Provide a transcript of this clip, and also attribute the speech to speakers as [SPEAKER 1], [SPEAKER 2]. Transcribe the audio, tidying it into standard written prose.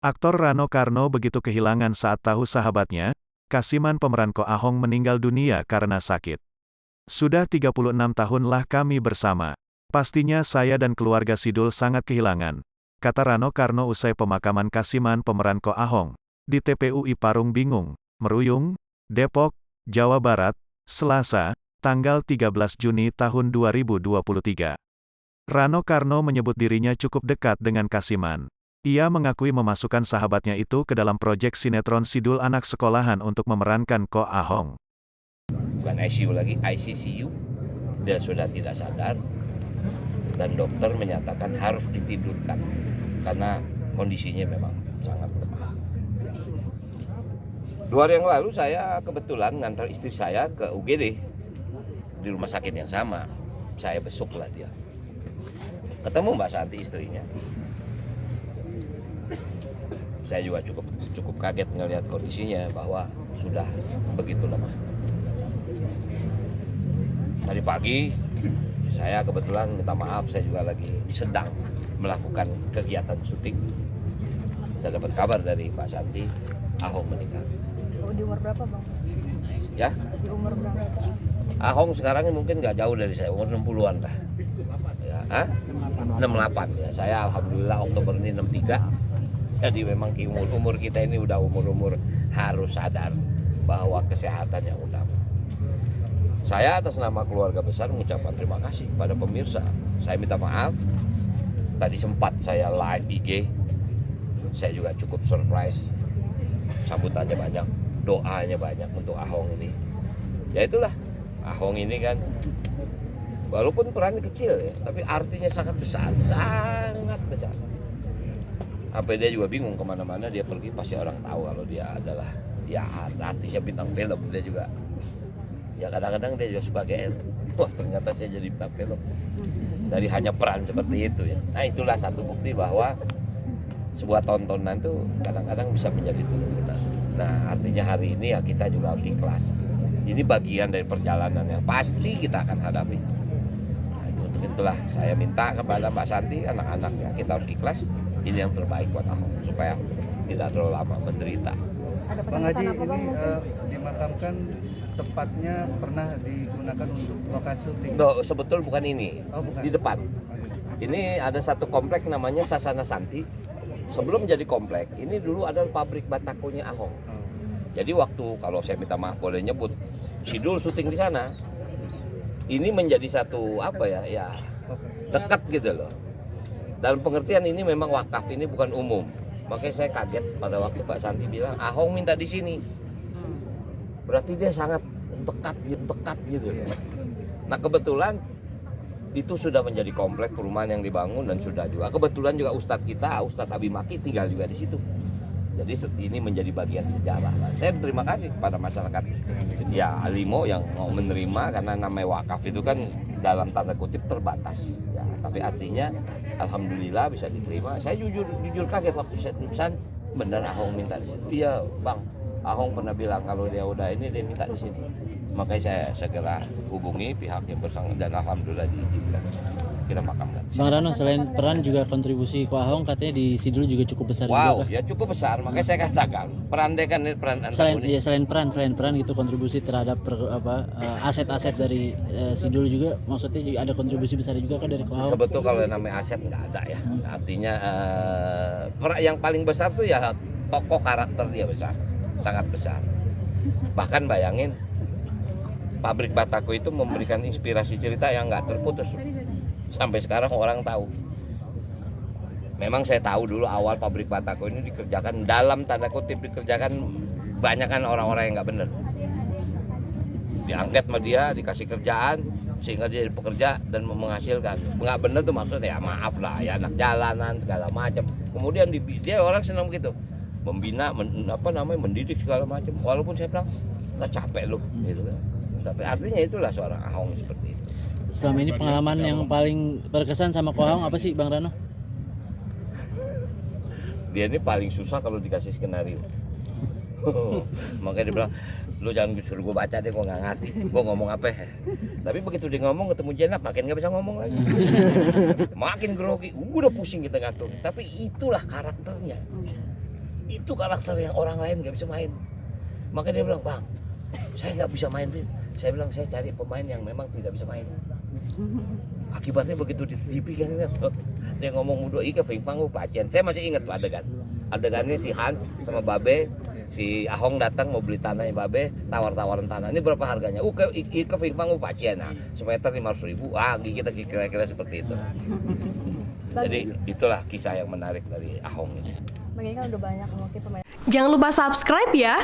[SPEAKER 1] Aktor Rano Karno begitu kehilangan saat tahu sahabatnya, Kasiman pemeran Ko Ahong meninggal dunia karena sakit. Sudah 36 tahunlah kami bersama. Pastinya saya dan keluarga Sidul sangat kehilangan, kata Rano Karno usai pemakaman Kasiman pemeran Ko Ahong, di TPUI Parung Bingung, Meruyung, Depok, Jawa Barat, Selasa, tanggal 13 Juni tahun 2023. Rano Karno menyebut dirinya cukup dekat dengan Kasiman. Ia mengakui memasukkan sahabatnya itu ke dalam proyek sinetron Sidul Anak Sekolahan untuk memerankan Ko Ahong.
[SPEAKER 2] Bukan ICU lagi, ICCU. Dia sudah tidak sadar dan dokter menyatakan harus ditidurkan karena kondisinya memang sangat lemah. 2 hari yang lalu saya kebetulan ngantar istri saya ke UGD di rumah sakit yang sama. Saya besuklah dia. Ketemu Mbak Santi istrinya. Saya juga cukup kaget melihat kondisinya bahwa sudah begitu lemah. Tadi pagi saya kebetulan minta maaf, saya juga lagi sedang melakukan kegiatan syuting. Saya dapat kabar dari Pak Santi, Ahong meninggal.
[SPEAKER 3] Oh, di umur berapa Bang?
[SPEAKER 2] Ya?
[SPEAKER 3] Di umur berapa?
[SPEAKER 2] Ahong sekarang mungkin nggak jauh dari saya, umur 60-an lah. Ya, 68 ya. Saya alhamdulillah Oktober ini 63. Jadi memang umur kita ini udah umur harus sadar bahwa kesehatan yang utama. Saya atas nama keluarga besar mengucapkan terima kasih pada pemirsa. Saya minta maaf, tadi sempat saya live IG, saya juga cukup surprise. Sambutannya banyak, doanya banyak untuk Ahong ini. Ya itulah, Ahong ini kan, walaupun perannya kecil ya, tapi artinya sangat besar, sangat besar. Apa dia juga bingung kemana-mana dia pergi pasti orang tahu kalau dia adalah ya artisnya bintang film. Dia juga ya kadang-kadang dia juga suka GR. Wah ternyata saya jadi bintang film dari hanya peran seperti itu ya. Nah itulah satu bukti bahwa sebuah tontonan itu kadang-kadang bisa menjadi tuntunan. Nah artinya hari ini ya kita juga harus ikhlas. Ini bagian dari perjalanan yang pasti kita akan hadapi. Nah, untuk itulah saya minta kepada Mbak Santi, anak-anaknya kita harus ikhlas. Ini yang terbaik buat Ahong supaya tidak terlalu lama menderita.
[SPEAKER 3] Ada
[SPEAKER 4] Bang Haji,
[SPEAKER 3] pesan-pesan apa
[SPEAKER 4] ini
[SPEAKER 3] Bang?
[SPEAKER 4] dimakamkan tempatnya pernah digunakan untuk lokasi syuting.
[SPEAKER 2] No, sebetul bukan ini,
[SPEAKER 4] Oh, bukan.
[SPEAKER 2] di depan. Ini ada satu komplek namanya Sasana Santi. Sebelum jadi komplek, ini dulu adalah pabrik batakonya Ahong.
[SPEAKER 4] Oh.
[SPEAKER 2] Jadi waktu, kalau saya minta maaf boleh nyebut, Sidul syuting di sana. Ini menjadi satu apa ya dekat gitu loh. Dalam pengertian ini memang wakaf, ini bukan umum. Makanya saya kaget pada waktu Pak Santi bilang Ahong minta di sini. Berarti dia sangat dekat gitu. Nah kebetulan itu sudah menjadi komplek perumahan yang dibangun dan sudah juga. Kebetulan juga Ustadz kita, Ustadz Abi Maki tinggal juga di situ. Jadi ini menjadi bagian sejarah. Nah, saya berterima kasih kepada masyarakat ya Alimo yang mau menerima karena namanya wakaf itu kan dalam tanda kutip terbatas. Ya, tapi artinya alhamdulillah bisa diterima. Saya jujur kaget waktu saya tulisan benar Ahong minta di situ. Iya Bang, Ahong pernah bilang kalau dia udah ini dia minta di sini. Makanya saya segera hubungi pihak yang bersangkutan dan alhamdulillah diizinkan kita makamkan.
[SPEAKER 5] Bang Rano, selain peran juga kontribusi Ko Ahong katanya di Sidul juga cukup besar
[SPEAKER 2] Wow,
[SPEAKER 5] juga.
[SPEAKER 2] ya cukup besar. Makanya saya katakan peran dia kan peran antagonis.
[SPEAKER 5] Selain peran gitu kontribusi terhadap aset-aset dari Sidul juga, maksudnya juga ada kontribusi besar juga kan dari Ko Ahong.
[SPEAKER 2] Sebetulnya kalau yang namanya aset nggak ada ya. Artinya yang paling besar tuh ya tokoh karakter dia besar, sangat besar. Bahkan bayangin pabrik Batako itu memberikan inspirasi cerita yang nggak terputus. Sampai sekarang orang tahu. Memang saya tahu dulu awal pabrik Batako ini dikerjakan dalam tanda kutip dikerjakan banyakan orang-orang yang nggak benar. Diangkat sama dia, dikasih kerjaan sehingga dia jadi pekerja dan menghasilkan. Nggak benar tuh maksudnya ya maaf lah ya anak jalanan segala macam. Kemudian dia orang senang begitu, membina, mendidik segala macam. Walaupun saya bilang nggak capek loh, gitu kan. Tapi artinya itulah seorang Ahong seperti itu.
[SPEAKER 5] Selama ini pengalaman yang paling berkesan sama Ko Ahong apa sih Bang Rano?
[SPEAKER 2] Dia ini paling susah kalau dikasih skenario. Makanya dia bilang, lu jangan suruh gue baca deh, gue nggak ngerti, gue ngomong apa ya. Tapi begitu dia ngomong ketemu Jenap, makin nggak bisa ngomong lagi. Makin grogi, udah pusing kita ngatur. Tapi itulah karakternya. itu karakter yang orang lain nggak bisa main. Makanya dia bilang, Bang, saya nggak bisa main Vin. Saya bilang saya cari pemain yang memang tidak bisa main. Akibatnya begitu di TV kan dia ngomong mudo ika Fingpang pacien. Saya masih ingat tuh adegannya si Hans sama Babe, si Ahong datang mau beli tanahnya Babe, tawar-tawaran tanah. Ini berapa harganya? Ika Fingpang pacien. Nah, semeter 500.000. Kita kira-kira seperti itu. Jadi itulah kisah yang menarik dari Ahong ini.
[SPEAKER 3] Bang, ini kan udah banyak mungkin pemain.
[SPEAKER 6] Jangan lupa subscribe ya.